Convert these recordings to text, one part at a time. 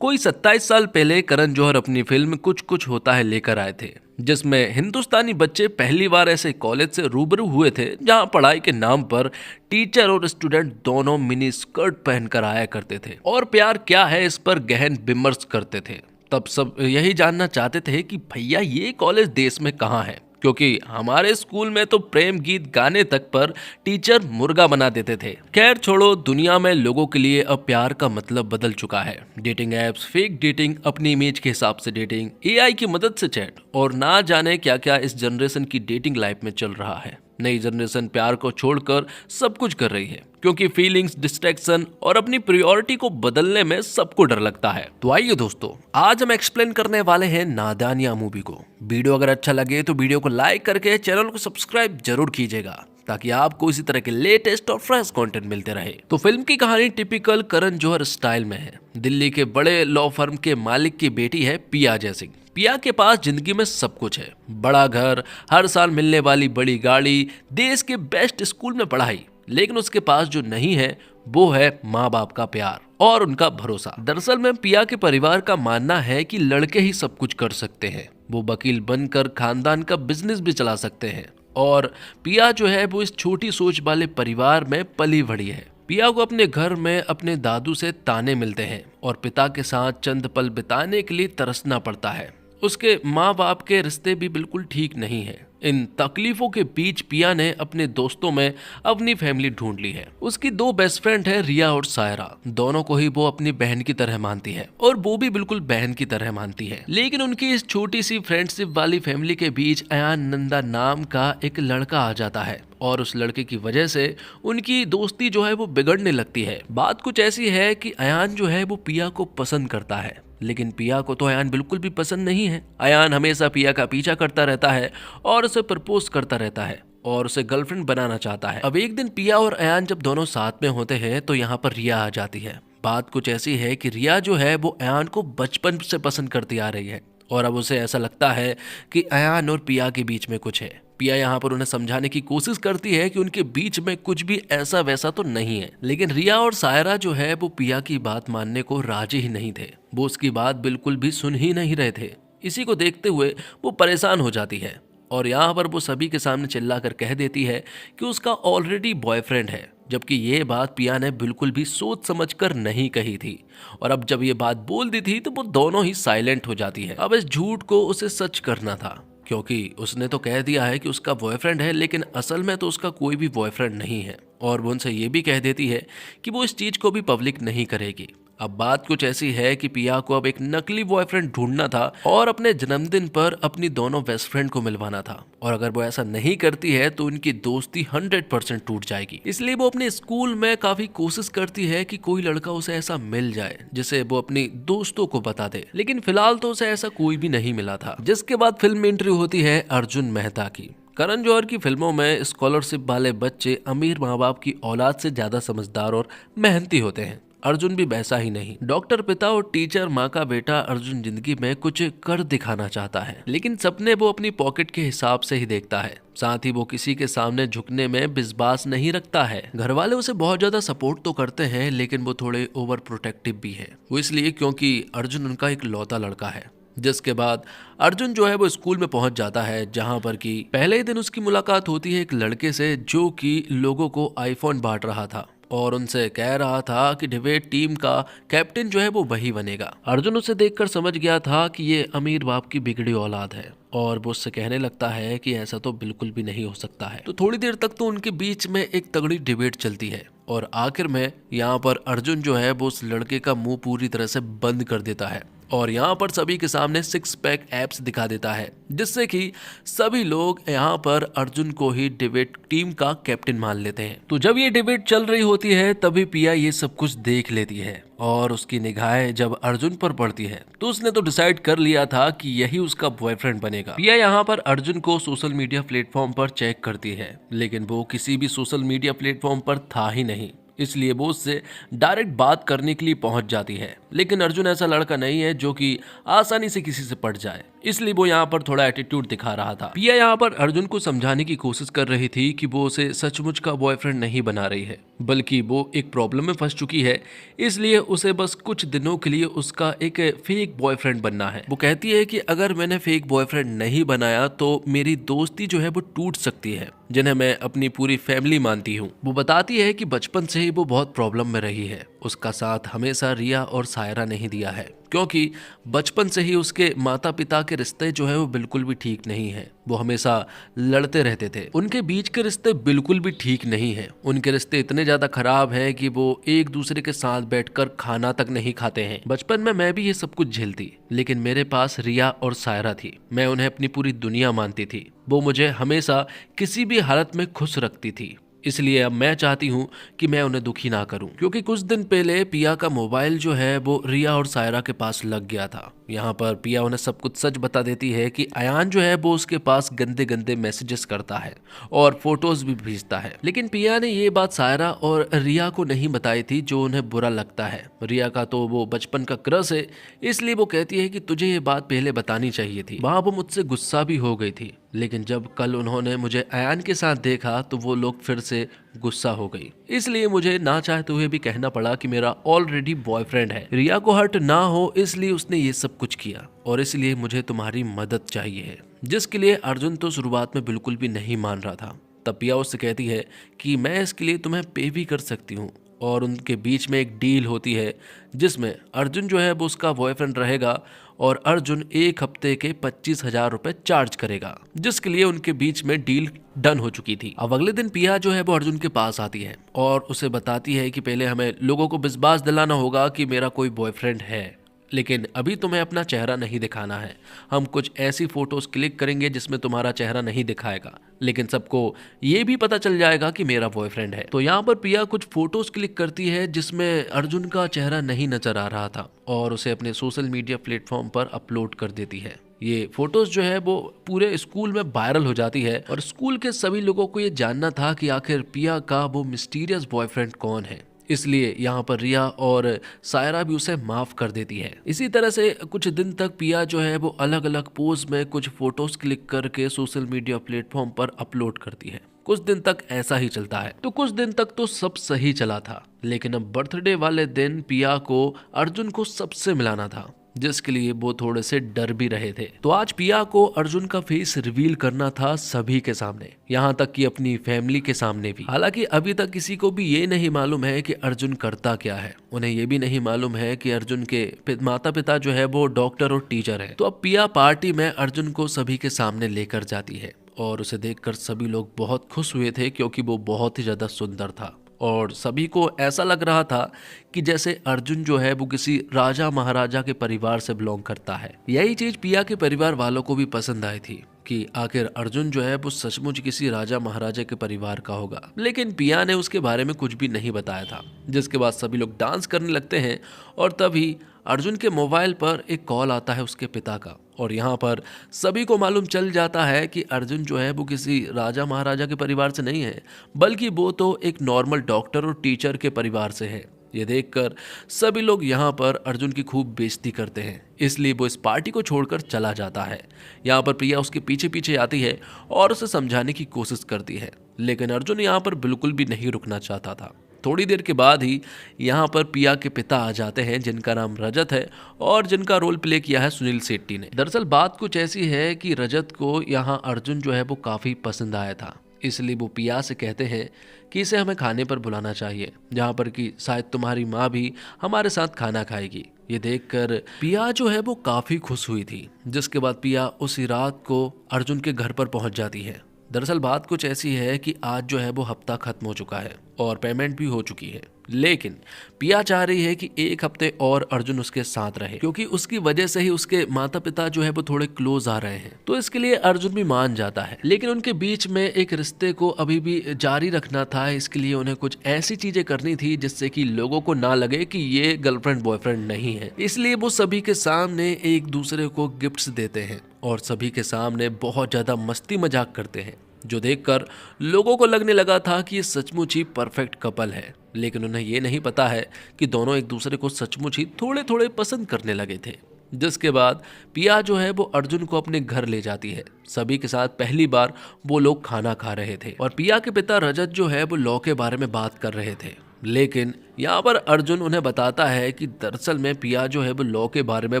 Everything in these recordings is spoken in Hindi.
कोई 27 साल पहले करण जौहर अपनी फिल्म कुछ कुछ होता है लेकर आए थे, जिसमें हिंदुस्तानी बच्चे पहली बार ऐसे कॉलेज से रूबरू हुए थे जहां पढ़ाई के नाम पर टीचर और स्टूडेंट दोनों मिनी स्कर्ट पहनकर आया करते थे और प्यार क्या है इस पर गहन विमर्श करते थे। तब सब यही जानना चाहते थे कि भैया ये कॉलेज देश में कहाँ है, क्योंकि हमारे स्कूल में तो प्रेम गीत गाने तक पर टीचर मुर्गा बना देते थे। खैर छोड़ो, दुनिया में लोगों के लिए अब प्यार का मतलब बदल चुका है। डेटिंग एप्स, फेक डेटिंग, अपनी इमेज के हिसाब से डेटिंग, एआई की मदद से चैट और ना जाने क्या क्या इस जनरेशन की डेटिंग लाइफ में चल रहा है। नई जनरेशन प्यार को छोड़कर सब कुछ कर रही है, क्योंकि फीलिंग्स, डिस्ट्रैक्शन और अपनी प्रायोरिटी को बदलने में सबको डर लगता है। तो आइए दोस्तों, आज हम एक्सप्लेन करने वाले हैं नादानिया मूवी को। वीडियो अगर अच्छा लगे तो वीडियो को लाइक करके चैनल को सब्सक्राइब जरूर कीजिएगा, ताकि आपको इसी तरह के लेटेस्ट और फ्रेश कंटेंट मिलते रहे। तो फिल्म की कहानी टिपिकल करण जौहर स्टाइल में है। दिल्ली के बड़े लॉ फर्म के मालिक की बेटी है पिया जयसिंह। पिया के पास जिंदगी में सब कुछ है, बड़ा घर, हर साल मिलने वाली बड़ी गाड़ी, देश के बेस्ट स्कूल में पढ़ाई, लेकिन उसके पास जो नहीं है वो है माँ बाप का प्यार और उनका भरोसा। दरअसल में पिया के परिवार का मानना है कि लड़के ही सब कुछ कर सकते हैं। वो वकील बनकर खानदान का बिजनेस भी चला सकते हैं और पिया जो है वो इस छोटी सोच वाले परिवार में पली बढ़ी है। पिया को अपने घर में अपने दादू से ताने मिलते हैं और पिता के साथ चंद पल बिताने के लिए तरसना पड़ता है। उसके माँ बाप के रिश्ते भी बिल्कुल ठीक नहीं है। इन तकलीफों के बीच पिया ने अपने दोस्तों में अपनी फैमिली ढूंढ ली है। उसकी दो बेस्ट फ्रेंड है, रिया और सायरा। दोनों को ही वो अपनी बहन की तरह मानती है और वो भी बिल्कुल बहन की तरह मानती है। लेकिन उनकी इस छोटी सी फ्रेंडशिप वाली फैमिली के बीच अयान नंदा नाम का एक लड़का आ जाता है और उस लड़के की वजह से उनकी दोस्ती जो है वो बिगड़ने लगती है। बात कुछ ऐसी है कि अयान जो है वो पिया को पसंद करता है, लेकिन पिया को तो अयान बिल्कुल भी पसंद नहीं है। अयान हमेशा पिया का पीछा करता रहता है और उसे प्रपोज करता रहता है और उसे गर्लफ्रेंड बनाना चाहता है। अब एक दिन पिया और अयान जब दोनों साथ में होते हैं तो यहाँ पर रिया आ जाती है। बात कुछ ऐसी है कि रिया जो है वो अयान को बचपन से पसंद करती आ रही है और अब उसे ऐसा लगता है कि अयान और पिया के बीच में कुछ है। पिया यहाँ पर उन्हें समझाने की कोशिश करती है कि उनके बीच में कुछ भी ऐसा वैसा तो नहीं है, लेकिन रिया और सायरा जो है वो पिया की बात मानने को राजी ही नहीं थे। वो उसकी बात बिल्कुल भी सुन ही नहीं रहे थे। इसी को देखते हुए वो परेशान हो जाती है और यहाँ पर वो सभी के सामने चिल्लाकर कह देती है कि उसका ऑलरेडी बॉयफ्रेंड है, जबकि ये बात पिया ने बिल्कुल भी सोच समझकर नहीं कही थी। और अब जब ये बात बोल दी थी तो वो दोनों ही साइलेंट हो जाती है। अब इस झूठ को उसे सच करना था, क्योंकि उसने तो कह दिया है कि उसका बॉयफ्रेंड है, लेकिन असल में तो उसका कोई भी बॉयफ्रेंड नहीं है। और वो उनसे ये भी कह देती है कि वो इस चीज को भी पब्लिक नहीं करेगी। अब बात कुछ ऐसी है कि पिया को अब एक नकली बॉयफ्रेंड ढूंढना था और अपने जन्मदिन पर अपनी दोनों बेस्ट फ्रेंड को मिलवाना था, और अगर वो ऐसा नहीं करती है तो उनकी दोस्ती 100% टूट जाएगी। इसलिए वो अपने स्कूल में काफी कोशिश करती है कि कोई लड़का उसे ऐसा मिल जाए जिसे वो अपनी दोस्तों को बता दे, लेकिन फिलहाल तो उसे ऐसा कोई भी नहीं मिला था। जिसके बाद फिल्म में एंट्री होती है अर्जुन मेहता की। करण जौहर की फिल्मों में स्कॉलरशिप वाले बच्चे अमीर माँ बाप की औलाद से ज्यादा समझदार और मेहनती होते हैं। अर्जुन भी वैसा ही नहीं। डॉक्टर पिता और टीचर माँ का बेटा अर्जुन जिंदगी में कुछ कर दिखाना चाहता है, लेकिन सपने वो अपनी पॉकेट के हिसाब से ही देखता है। साथ ही वो किसी के सामने झुकने में विश्वास नहीं रखता है। घर वाले उसे बहुत ज्यादा सपोर्ट तो करते हैं, लेकिन वो थोड़े ओवर प्रोटेक्टिव भी है। वो इसलिए क्योंकि अर्जुन उनका एक लौता लड़का है। जिसके बाद अर्जुन जो है वो स्कूल में पहुंच जाता है, जहां पर कि पहले ही दिन उसकी मुलाकात होती है एक लड़के से जो कि लोगों को आईफोन बांट रहा था और उनसे कह रहा था कि डिबेट टीम का कैप्टन जो है वो वही बनेगा। अर्जुन उसे देखकर समझ गया था कि ये अमीर बाप की बिगड़ी औलाद है और वो उससे कहने लगता है कि ऐसा तो बिल्कुल भी नहीं हो सकता है। तो थोड़ी देर तक तो उनके बीच में एक तगड़ी डिबेट चलती है और आखिर में यहाँ पर अर्जुन जो है वो उस लड़के का मुंह पूरी तरह से बंद कर देता है और यहाँ पर सभी के सामने 6 पैक एप्स दिखा देता है, जिससे कि सभी लोग यहाँ पर अर्जुन को ही डिबेट टीम का कैप्टन मान लेते हैं। तो जब ये डिबेट चल रही होती है तभी पिया ये सब कुछ देख लेती है और उसकी निगाहें जब अर्जुन पर पड़ती है तो उसने तो डिसाइड कर लिया था कि यही उसका बॉयफ्रेंड बनेगा। पिया यहाँ पर अर्जुन को सोशल मीडिया प्लेटफॉर्म पर चेक करती है, लेकिन वो किसी भी सोशल मीडिया प्लेटफॉर्म पर था ही नहीं। इसलिए वो उससे डायरेक्ट बात करने के लिए पहुंच जाती है। लेकिन अर्जुन ऐसा लड़का नहीं है जो कि आसानी से किसी से पट जाए। इसलिए वो यहाँ पर थोड़ा एटीट्यूड दिखा रहा था। पिया यहाँ पर अर्जुन को समझाने की कोशिश कर रही थी कि वो उसे सचमुच का बॉयफ्रेंड नहीं बना रही है, बल्कि वो एक प्रॉब्लम में फंस चुकी है, इसलिए उसे बस कुछ दिनों के लिए उसका एक फेक बॉयफ्रेंड बनना है। वो कहती है कि अगर मैंने फेक बॉयफ्रेंड नहीं बनाया तो मेरी दोस्ती जो है वो टूट सकती है, जिन्हें मैं अपनी पूरी फैमिली मानती हूँ। वो बताती है कि बचपन से ही वो बहुत प्रॉब्लम में रही है, उसका साथ हमेशा रिया और सायरा नहीं दिया है, क्योंकि बचपन से ही उसके माता पिता के रिश्ते जो है वो बिल्कुल भी ठीक नहीं है। वो हमेशा लड़ते रहते थे, उनके बीच के रिश्ते बिल्कुल भी ठीक नहीं है। उनके रिश्ते इतने ज्यादा खराब हैं कि वो एक दूसरे के साथ बैठकर खाना तक नहीं खाते हैं। बचपन में मैं भी ये सब कुछ झेलती, लेकिन मेरे पास रिया और सायरा थी, मैं उन्हें अपनी पूरी दुनिया मानती थी। वो मुझे हमेशा किसी भी हालत में खुश रखती थी, इसलिए अब मैं चाहती हूँ कि मैं उन्हें दुखी ना करूं। क्योंकि कुछ दिन पहले पिया का मोबाइल जो है वो रिया और सायरा के पास लग गया था। यहाँ पर पिया उन्हें सब कुछ सच बता देती है कि अयान जो है वो उसके पास गंदे गंदे मैसेजेस करता है और फोटोज भी भेजता है। लेकिन पिया ने ये बात सायरा और रिया को नहीं बताई थी, जो उन्हें बुरा लगता है। रिया का तो वो बचपन का क्रश है, इसलिए वो कहती है कि तुझे ये बात पहले बतानी चाहिए थी। वहाँ वो मुझसे गुस्सा भी हो गई थी, लेकिन जब कल उन्होंने मुझे अयान के साथ देखा तो वो लोग फिर से गुस्सा हो गई, इसलिए मुझे ना चाहते हुए भी कहना पड़ा कि मेरा ऑलरेडी बॉयफ्रेंड है। रिया को हर्ट ना हो इसलिए उसने ये सब कुछ किया, और इसलिए मुझे तुम्हारी मदद चाहिए है, जिसके लिए अर्जुन तो शुरुआत में बिल्कुल भी नहीं मान रहा था। तब पिया उससे कहती है कि मैं इसके लिए तुम्हें पे भी कर सकती हूँ, और उनके बीच में एक डील होती है जिसमें अर्जुन जो है वो उसका बॉयफ्रेंड रहेगा और अर्जुन एक हफ्ते के 25,000 रुपए चार्ज करेगा, जिसके लिए उनके बीच में डील डन हो चुकी थी। अब अगले दिन पिया जो है वो अर्जुन के पास आती है और उसे बताती है कि पहले हमें लोगों को विश्वास दिलाना होगा कि मेरा कोई बॉयफ्रेंड है, लेकिन अभी तुम्हें अपना चेहरा नहीं दिखाना है। हम कुछ ऐसी फोटोज क्लिक करेंगे जिसमें तुम्हारा चेहरा नहीं दिखाएगा, लेकिन सबको ये भी पता चल जाएगा कि मेरा बॉयफ्रेंड है। तो यहाँ पर पिया कुछ फोटोज क्लिक करती है जिसमें अर्जुन का चेहरा नहीं नजर आ रहा था, और उसे अपने सोशल मीडिया प्लेटफॉर्म पर अपलोड कर देती है। ये फोटोज जो है वो पूरे स्कूल में वायरल हो जाती है, और स्कूल के सभी लोगों को ये जानना था कि आखिर पिया का वो मिस्टीरियस बॉयफ्रेंड कौन है। इसलिए यहाँ पर रिया और सायरा भी उसे माफ कर देती है। इसी तरह से कुछ दिन तक पिया जो है वो अलग अलग पोज में कुछ फोटोज क्लिक करके सोशल मीडिया प्लेटफॉर्म पर अपलोड करती है। कुछ दिन तक ऐसा ही चलता है। तो कुछ दिन तक तो सब सही चला था, लेकिन अब बर्थडे वाले दिन पिया को अर्जुन को सबसे मिलाना था, जिसके लिए वो थोड़े से डर भी रहे थे। तो आज पिया को अर्जुन का फेस रिवील करना था सभी के सामने, यहाँ तक कि अपनी फैमिली के सामने भी। हालांकि अभी तक किसी को भी ये नहीं मालूम है कि अर्जुन करता क्या है। उन्हें ये भी नहीं मालूम है कि अर्जुन के माता पिता जो है वो डॉक्टर और टीचर है। तो अब पिया पार्टी में अर्जुन को सभी के सामने लेकर जाती है, और उसे देखकर सभी लोग बहुत खुश हुए थे, क्योंकि वो बहुत ही ज्यादा सुंदर था, और सभी को ऐसा लग रहा था कि जैसे अर्जुन जो है वो किसी राजा महाराजा के परिवार से बिलोंग करता है। यही चीज पिया के परिवार वालों को भी पसंद आई थी कि आखिर अर्जुन जो है वो सचमुच किसी राजा महाराजा के परिवार का होगा। लेकिन पिया ने उसके बारे में कुछ भी नहीं बताया था, जिसके बाद सभी लोग डांस करने लगते हैं, और तभी अर्जुन के मोबाइल पर एक कॉल आता है उसके पिता का, और यहाँ पर सभी को मालूम चल जाता है कि अर्जुन जो है वो किसी राजा महाराजा के परिवार से नहीं है, बल्कि वो तो एक नॉर्मल डॉक्टर और टीचर के परिवार से है। ये देखकर सभी लोग यहाँ पर अर्जुन की खूब बेइज्जती करते हैं, इसलिए वो इस पार्टी को छोड़कर चला जाता है। यहाँ पर प्रिया उसके पीछे पीछे आती है और उसे समझाने की कोशिश करती है, लेकिन अर्जुन यहाँ पर बिल्कुल भी नहीं रुकना चाहता था। थोड़ी देर के बाद ही यहाँ पर पिया के पिता आ जाते हैं, जिनका नाम रजत है और जिनका रोल प्ले किया है सुनील शेट्टी ने। दरअसल बात कुछ ऐसी है कि रजत को यहाँ अर्जुन जो है वो काफी पसंद आया था, इसलिए वो पिया से कहते हैं कि इसे हमें खाने पर बुलाना चाहिए, जहाँ पर कि शायद तुम्हारी माँ भी हमारे साथ खाना खाएगी। ये देखकर पिया जो है वो काफी खुश हुई थी, जिसके बाद पिया उसी रात को अर्जुन के घर पर पहुंच जाती है। दरअसल बात कुछ ऐसी है कि आज जो है वो हफ्ता खत्म हो चुका है और पेमेंट भी हो चुकी है, लेकिन पिया चाह रही है कि एक हफ्ते और अर्जुन उसके साथ रहे, क्योंकि उसकी वजह से ही उसके माता पिता जो है वो थोड़े क्लोज आ रहे हैं। तो इसके लिए अर्जुन भी मान जाता है, लेकिन उनके बीच में एक रिश्ते को अभी भी जारी रखना था। इसके लिए उन्हें कुछ ऐसी चीजें करनी थी जिससे कि लोगों को ना लगे कि ये गर्लफ्रेंड बॉयफ्रेंड नहीं है। इसलिए वो सभी के सामने एक दूसरे को गिफ्ट्स देते हैं और सभी के सामने बहुत ज्यादा मस्ती मजाक करते हैं, जो देखकर लोगों को लगने लगा था कि ये सचमुच ही परफेक्ट कपल है। लेकिन उन्हें ये नहीं पता है कि दोनों एक दूसरे को सचमुच ही थोड़े थोड़े पसंद करने लगे थे। जिसके बाद पिया जो है वो अर्जुन को अपने घर ले जाती है। सभी के साथ पहली बार वो लोग खाना खा रहे थे और पिया के पिता रजत जो है वो लॉ के बारे में बात कर रहे थे। लेकिन यहाँ पर अर्जुन उन्हें बताता है कि दरअसल में पिया जो है वो लॉ के बारे में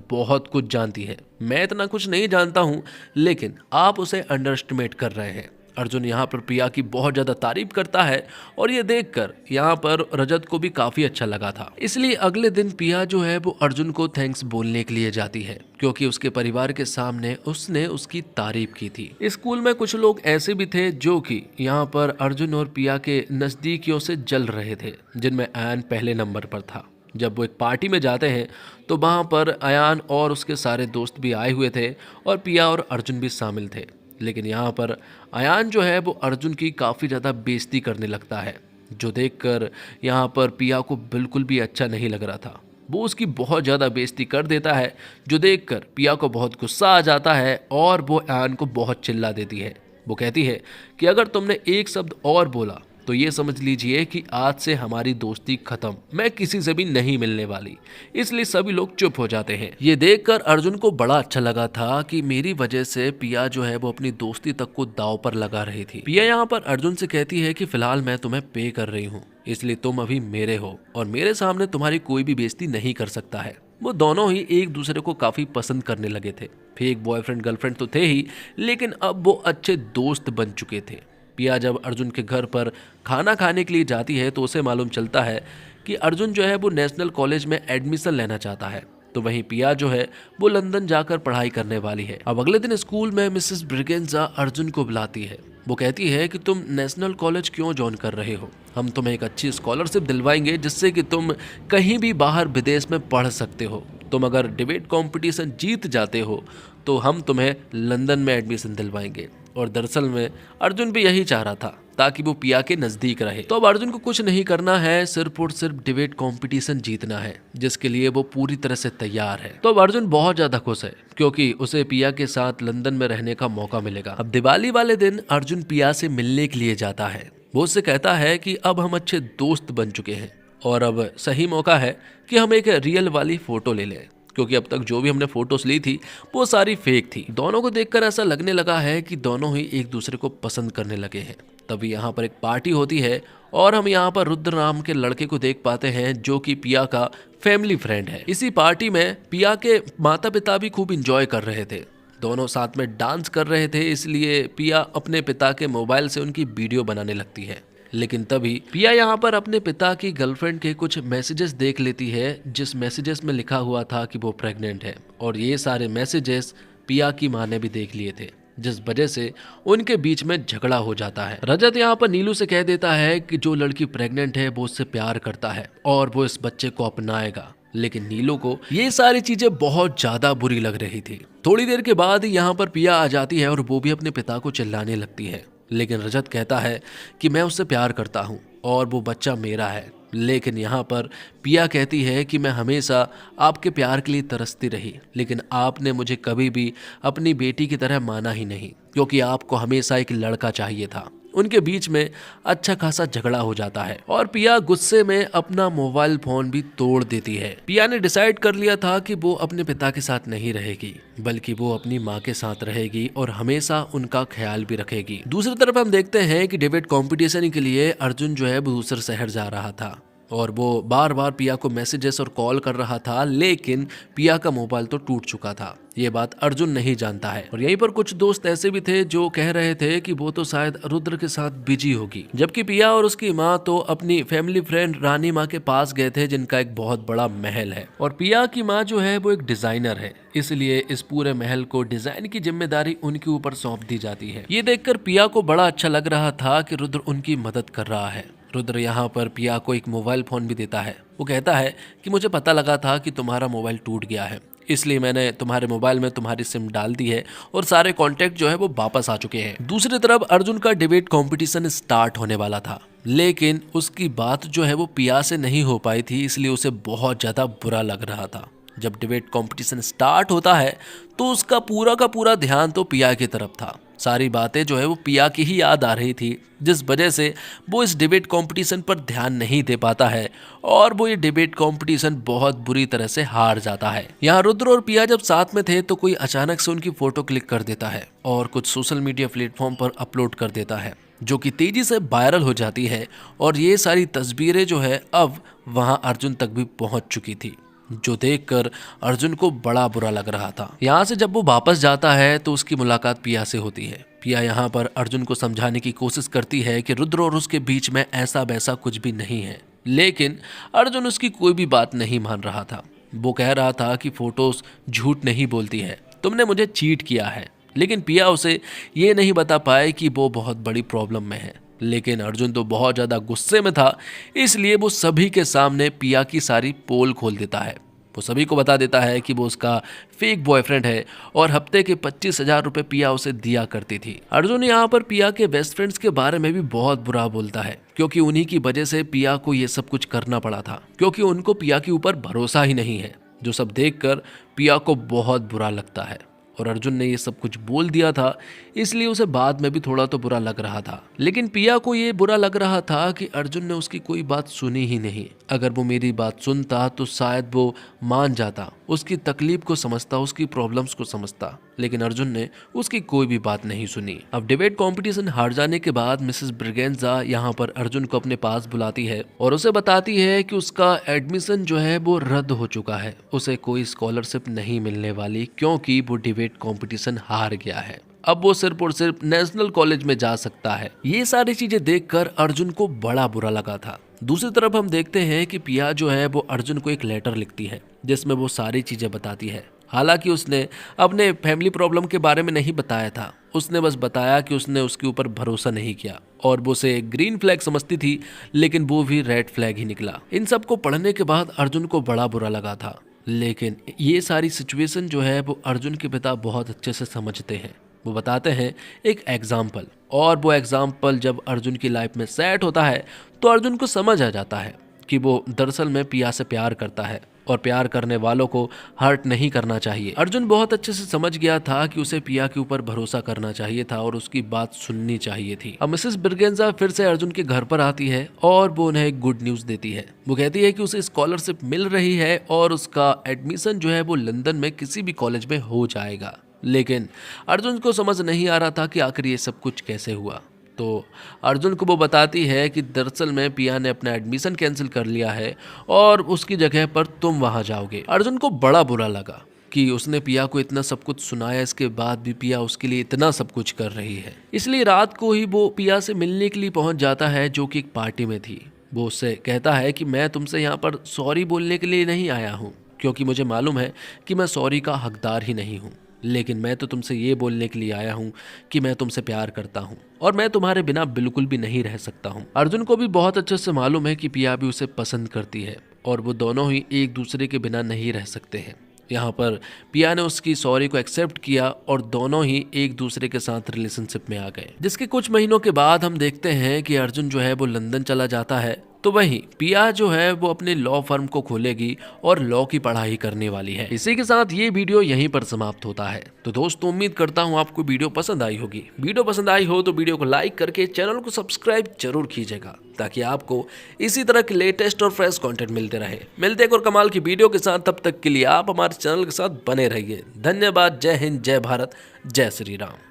बहुत कुछ जानती है। मैं इतना कुछ नहीं जानता हूँ, लेकिन आप उसे अंडर एस्टिमेट कर रहे हैं। अर्जुन यहाँ पर प्रिया की बहुत ज़्यादा तारीफ करता है और ये देखकर यहाँ पर रजत को भी काफ़ी अच्छा लगा था। इसलिए अगले दिन प्रिया जो है वो अर्जुन को थैंक्स बोलने के लिए जाती है, क्योंकि उसके परिवार के सामने उसने उसकी तारीफ की थी। स्कूल में कुछ लोग ऐसे भी थे जो कि यहाँ पर अर्जुन और प्रिया के नज़दीकियों से जल रहे थे, जिनमें अयान पहले नंबर पर था। जब वो एक पार्टी में जाते हैं तो वहाँ पर अयान और उसके सारे दोस्त भी आए हुए थे और प्रिया और अर्जुन भी शामिल थे। लेकिन यहाँ पर अयान जो है वो अर्जुन की काफ़ी ज़्यादा बेइज्जती करने लगता है, जो देखकर यहाँ पर प्रिया को बिल्कुल भी अच्छा नहीं लग रहा था। वो उसकी बहुत ज़्यादा बेइज्जती कर देता है, जो देखकर प्रिया को बहुत गुस्सा आ जाता है और वो अयान को बहुत चिल्ला देती है। वो कहती है कि अगर तुमने एक शब्द और बोला तो ये समझ लीजिए कि आज से हमारी दोस्ती खत्म, मैं किसी से भी नहीं मिलने वाली। इसलिए सभी लोग चुप हो जाते हैं। ये देखकर अर्जुन को बड़ा अच्छा लगा था कि मेरी वजह से पिया जो है वो अपनी दोस्ती तक को दांव पर लगा रही थी। पिया यहाँ पर अर्जुन से कहती है कि फिलहाल मैं तुम्हें पे कर रही हूँ, इसलिए तुम अभी मेरे हो और मेरे सामने तुम्हारी कोई भी बेइज्जती नहीं कर सकता है। वो दोनों ही एक दूसरे को काफी पसंद करने लगे थे। फेक बॉयफ्रेंड गर्लफ्रेंड तो थे ही, लेकिन अब वो अच्छे दोस्त बन चुके थे। पिया जब अर्जुन के घर पर खाना खाने के लिए जाती है तो उसे मालूम चलता है कि अर्जुन जो है वो नेशनल कॉलेज में एडमिशन लेना चाहता है, तो वहीं पिया जो है वो लंदन जाकर पढ़ाई करने वाली है। अब अगले दिन स्कूल में मिसेस ब्रिगेंजा अर्जुन को बुलाती है। वो कहती है कि तुम नेशनल कॉलेज क्यों ज्वाइन कर रहे हो, हम तुम्हें एक अच्छी स्कॉलरशिप दिलवाएंगे जिससे कि तुम कहीं भी बाहर विदेश में पढ़ सकते हो। तुम अगर डिबेट कंपटीशन जीत जाते हो तो हम तुम्हें लंदन में एडमिशन दिलवाएंगे। और दरअसल में अर्जुन भी यही चाह रहा था ताकि वो पिया के नजदीक रहे। तो अब अर्जुन को कुछ नहीं करना है, सिर्फ और सिर्फ डिबेट कंपटीशन जीतना है, जिसके लिए वो पूरी तरह से तैयार है। तो अब अर्जुन बहुत ज्यादा खुश है क्योंकि उसे पिया के साथ लंदन में रहने का मौका मिलेगा। अब दिवाली वाले दिन अर्जुन पिया से मिलने के लिए जाता है। वो उससे कहता है कि अब हम अच्छे दोस्त बन चुके हैं और अब सही मौका है कि हम एक रियल वाली फोटो ले लें, क्योंकि अब तक जो भी हमने फोटोज ली थी वो सारी फेक थी। दोनों को देखकर ऐसा लगने लगा है कि दोनों ही एक दूसरे को पसंद करने लगे हैं। तभी यहाँ पर एक पार्टी होती है और हम यहाँ पर रुद्र नाम के लड़के को देख पाते हैं जो कि पिया का फैमिली फ्रेंड है। इसी पार्टी में पिया के माता पिता भी खूब इंजॉय कर रहे थे, दोनों साथ में डांस कर रहे थे। इसलिए पिया अपने पिता के मोबाइल से उनकी वीडियो बनाने लगती है। लेकिन तभी पिया यहाँ पर अपने पिता की गर्लफ्रेंड के कुछ मैसेजेस देख लेती है, जिस मैसेजेस में लिखा हुआ था कि वो प्रेग्नेंट है। और ये सारे मैसेजेस पिया की माँ ने भी देख लिए थे, जिस वजह से उनके बीच में झगड़ा हो जाता है। रजत यहाँ पर नीलू से कह देता है कि जो लड़की प्रेग्नेंट है वो उससे प्यार करता है और वो इस बच्चे को अपनाएगा। लेकिन नीलू को ये सारी चीजें बहुत ज्यादा बुरी लग रही थी। थोड़ी देर के बाद यहाँ पर पिया आ जाती है और वो भी अपने पिता को चिल्लाने लगती है। लेकिन रजत कहता है कि मैं उससे प्यार करता हूँ और वो बच्चा मेरा है। लेकिन यहाँ पर पिया कहती है कि मैं हमेशा आपके प्यार के लिए तरसती रही, लेकिन आपने मुझे कभी भी अपनी बेटी की तरह माना ही नहीं, क्योंकि आपको हमेशा एक लड़का चाहिए था। उनके बीच में अच्छा खासा झगड़ा हो जाता है और पिया गुस्से में अपना मोबाइल फोन भी तोड़ देती है। पिया ने डिसाइड कर लिया था कि वो अपने पिता के साथ नहीं रहेगी, बल्कि वो अपनी माँ के साथ रहेगी और हमेशा उनका ख्याल भी रखेगी। दूसरी तरफ हम देखते हैं कि डिबेट कंपटीशन के लिए अर्जुन जो है वो दूसरे शहर जा रहा था और वो बार बार पिया को मैसेजेस और कॉल कर रहा था, लेकिन पिया का मोबाइल तो टूट चुका था। ये बात अर्जुन नहीं जानता है। और यहीं पर कुछ दोस्त ऐसे भी थे जो कह रहे थे कि वो तो शायद रुद्र के साथ बिजी होगी, जबकि पिया और उसकी माँ तो अपनी फैमिली फ्रेंड रानी माँ के पास गए थे, जिनका एक बहुत बड़ा महल है। और पिया की माँ जो है वो एक डिजाइनर है, इसलिए इस पूरे महल को डिजाइन की जिम्मेदारी उनके ऊपर सौंप दी जाती है। ये देखकर पिया को बड़ा अच्छा लग रहा था कि रुद्र उनकी मदद कर रहा है। रुद्र यहाँ पर पिया को एक मोबाइल फोन भी देता है। वो कहता है कि मुझे पता लगा था कि तुम्हारा मोबाइल टूट गया है, इसलिए मैंने तुम्हारे मोबाइल में तुम्हारी सिम डाल दी है और सारे कॉन्टैक्ट जो है वो वापस आ चुके हैं। दूसरी तरफ अर्जुन का डिबेट कंपटीशन स्टार्ट होने वाला था, लेकिन उसकी बात जो है वो पिया से नहीं हो पाई थी, इसलिए उसे बहुत ज्यादा बुरा लग रहा था। जब डिबेट कंपटीशन स्टार्ट होता है तो उसका पूरा का पूरा ध्यान तो पिया की तरफ था, सारी बातें जो है वो पिया की ही याद आ रही थी, जिस वजह से वो इस डिबेट कंपटीशन पर ध्यान नहीं दे पाता है और वो ये डिबेट कंपटीशन बहुत बुरी तरह से हार जाता है। यहाँ रुद्र और पिया जब साथ में थे तो कोई अचानक से उनकी फोटो क्लिक कर देता है और कुछ सोशल मीडिया प्लेटफॉर्म पर अपलोड कर देता है, जो कि तेजी से वायरल हो जाती है और ये सारी तस्वीरें जो है अब वहाँ अर्जुन तक भी पहुँच चुकी थी, जो देखकर अर्जुन को बड़ा बुरा लग रहा था। यहाँ से जब वो वापस जाता है तो उसकी मुलाकात पिया से होती है। पिया यहाँ पर अर्जुन को समझाने की कोशिश करती है कि रुद्र और उसके बीच में ऐसा वैसा कुछ भी नहीं है, लेकिन अर्जुन उसकी कोई भी बात नहीं मान रहा था। वो कह रहा था कि फोटोज झूठ नहीं बोलती है, तुमने मुझे चीट किया है, लेकिन पिया उसे ये नहीं बता पाए कि वो बहुत बड़ी प्रॉब्लम में है। लेकिन अर्जुन तो बहुत ज़्यादा गुस्से में था, इसलिए वो सभी के सामने पिया की सारी पोल खोल देता है। वो सभी को बता देता है कि वो उसका फेक बॉयफ्रेंड है और हफ्ते के 25,000 रुपये पिया उसे दिया करती थी। अर्जुन यहाँ पर पिया के बेस्ट फ्रेंड्स के बारे में भी बहुत बुरा बोलता है, क्योंकि उन्हीं की वजह से पिया को ये सब कुछ करना पड़ा था, क्योंकि उनको पिया के ऊपर भरोसा ही नहीं है। जो सब देखकर पिया को बहुत बुरा लगता है और अर्जुन ने ये सब कुछ बोल दिया था, इसलिए उसे बाद में भी थोड़ा तो बुरा लग रहा था। लेकिन पिया को ये बुरा लग रहा था कि अर्जुन ने उसकी कोई बात सुनी ही नहीं। अगर वो मेरी बात सुनता तो शायद वो मान जाता, उसकी तकलीफ को समझता, उसकी प्रॉब्लम्स को समझता, लेकिन अर्जुन ने उसकी कोई भी बात नहीं सुनी। अब डिबेट कंपटीशन हार जाने के बाद मिसेस ब्रिगेंजा यहाँ पर अर्जुन को अपने पास बुलाती है और उसे बताती है कि उसका एडमिशन जो है वो रद्द हो चुका है, उसे कोई स्कॉलरशिप नहीं मिलने वाली, क्योंकि वो डिबेट कंपटीशन हार गया है। अब वो सिर्फ और सिर्फ नेशनल कॉलेज में जा सकता है। ये सारी चीजें देखकर अर्जुन को बड़ा बुरा लगा था। दूसरी तरफ हम देखते हैं कि पिया जो है वो अर्जुन को एक लेटर लिखती है, जिसमें वो सारी चीजें बताती है। हालांकि उसने अपने फैमिली प्रॉब्लम के बारे में नहीं बताया था, उसने बस बताया कि उसने उसके ऊपर भरोसा नहीं किया और वो उसे ग्रीन फ्लैग समझती थी, लेकिन वो भी रेड फ्लैग ही निकला। इन सब को पढ़ने के बाद अर्जुन को बड़ा बुरा लगा था, लेकिन ये सारी सिचुएशन जो है वो अर्जुन के पिता बहुत अच्छे से समझते हैं। वो बताते हैं एक एग्जाम्पल, और वो एग्जाम्पल जब अर्जुन की लाइफ में सेट होता है तो अर्जुन को समझ आ जाता है कि वो दरअसल में पिया से प्यार करता है और प्यार करने वालों को हर्ट नहीं करना चाहिए। अर्जुन बहुत अच्छे से समझ गया था कि उसे पिया के ऊपर भरोसा करना चाहिए था और उसकी बात सुननी चाहिए थी। अब मिसेस ब्रिगेंजा फिर से अर्जुन के घर पर आती है और वो उन्हें एक गुड न्यूज देती है। वो कहती है कि उसे स्कॉलरशिप मिल रही है और उसका एडमिशन जो है वो लंदन में किसी भी कॉलेज में हो जाएगा। लेकिन अर्जुन को समझ नहीं आ रहा था कि आखिर ये सब कुछ कैसे हुआ। तो अर्जुन को वो बताती है कि दरअसल में पिया ने अपना एडमिशन कैंसिल कर लिया है और उसकी जगह पर तुम वहां जाओगे। अर्जुन को बड़ा बुरा लगा कि उसने पिया को इतना सब कुछ सुनाया, इसके बाद भी पिया उसके लिए इतना सब कुछ कर रही है। इसलिए रात को ही वो पिया से मिलने के लिए पहुंच जाता है, जो कि एक पार्टी में थी। वो उससे कहता है कि मैं तुमसे यहाँ पर सॉरी बोलने के लिए नहीं आया हूँ, क्योंकि मुझे मालूम है कि मैं सॉरी का हकदार ही नहीं हूँ, लेकिन मैं तो तुमसे ये बोलने के लिए आया हूँ कि मैं तुमसे प्यार करता हूँ और मैं तुम्हारे बिना बिल्कुल भी नहीं रह सकता हूँ। अर्जुन को भी बहुत अच्छे से मालूम है कि पिया भी उसे पसंद करती है और वो दोनों ही एक दूसरे के बिना नहीं रह सकते हैं। यहाँ पर पिया ने उसकी सॉरी को एक्सेप्ट किया और दोनों ही एक दूसरे के साथ रिलेशनशिप में आ गए। जिसके कुछ महीनों के बाद हम देखते हैं कि अर्जुन जो है वो लंदन चला जाता है, तो वहीं पिया जो है वो अपने लॉ फर्म को खोलेगी और लॉ की पढ़ाई करने वाली है। इसी के साथ ये वीडियो यहीं पर समाप्त होता है। तो दोस्तों, उम्मीद करता हूँ आपको वीडियो पसंद आई होगी। वीडियो पसंद आई हो तो वीडियो को लाइक करके चैनल को सब्सक्राइब जरूर कीजिएगा, ताकि आपको इसी तरह के लेटेस्ट और फ्रेश कंटेंट मिलते रहे। मिलते एक और कमाल की वीडियो के साथ, तब तक के लिए आप हमारे चैनल के साथ बने रहिए। धन्यवाद। जय हिंद, जय भारत, जय श्री राम।